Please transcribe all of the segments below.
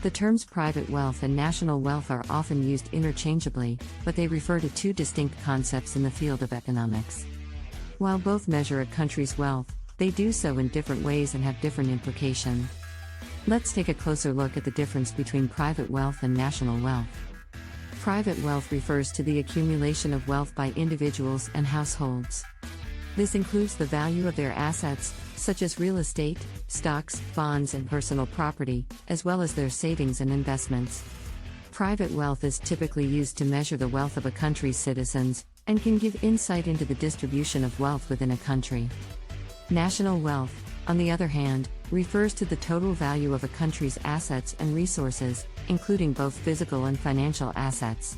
The terms private wealth and national wealth are often used interchangeably, but they refer to two distinct concepts in the field of economics. While both measure a country's wealth, they do so in different ways and have different implications. Let's take a closer look at the difference between private wealth and national wealth. Private wealth refers to the accumulation of wealth by individuals and households. This includes the value of their assets, such as real estate, stocks, bonds, and personal property, as well as their savings and investments. Private wealth is typically used to measure the wealth of a country's citizens, and can give insight into the distribution of wealth within a country. National wealth, on the other hand, refers to the total value of a country's assets and resources, including both physical and financial assets.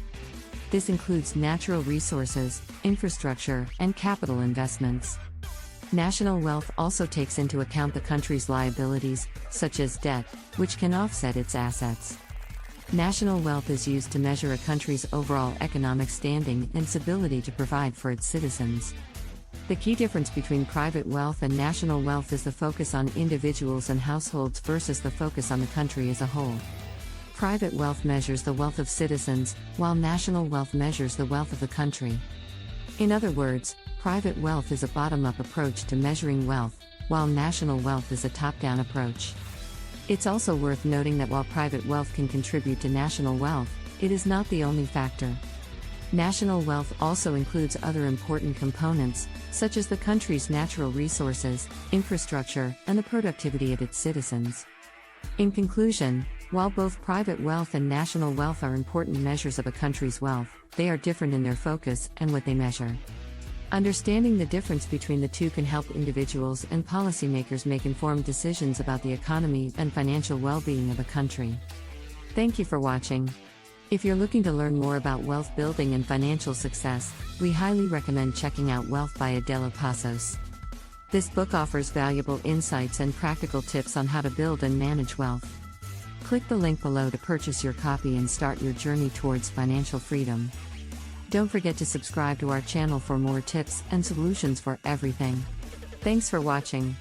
This includes natural resources, infrastructure, and capital investments. National wealth also takes into account the country's liabilities, such as debt, which can offset its assets. National wealth is used to measure a country's overall economic standing and its ability to provide for its citizens. The key difference between private wealth and national wealth is the focus on individuals and households versus the focus on the country as a whole. Private wealth measures the wealth of citizens, while national wealth measures the wealth of the country. In other words, private wealth is a bottom-up approach to measuring wealth, while national wealth is a top-down approach. It's also worth noting that while private wealth can contribute to national wealth, it is not the only factor. National wealth also includes other important components, such as the country's natural resources, infrastructure, and the productivity of its citizens. In conclusion, while both private wealth and national wealth are important measures of a country's wealth, they are different in their focus and what they measure. Understanding the difference between the two can help individuals and policymakers make informed decisions about the economy and financial well-being of a country. Thank you for watching. If you're looking to learn more about wealth building and financial success, we highly recommend checking out Wealth by Adella Pasos. This book offers valuable insights and practical tips on how to build and manage wealth. Click the link below to purchase your copy and start your journey towards financial freedom. Don't forget to subscribe to our channel for more tips and solutions for everything. Thanks for watching.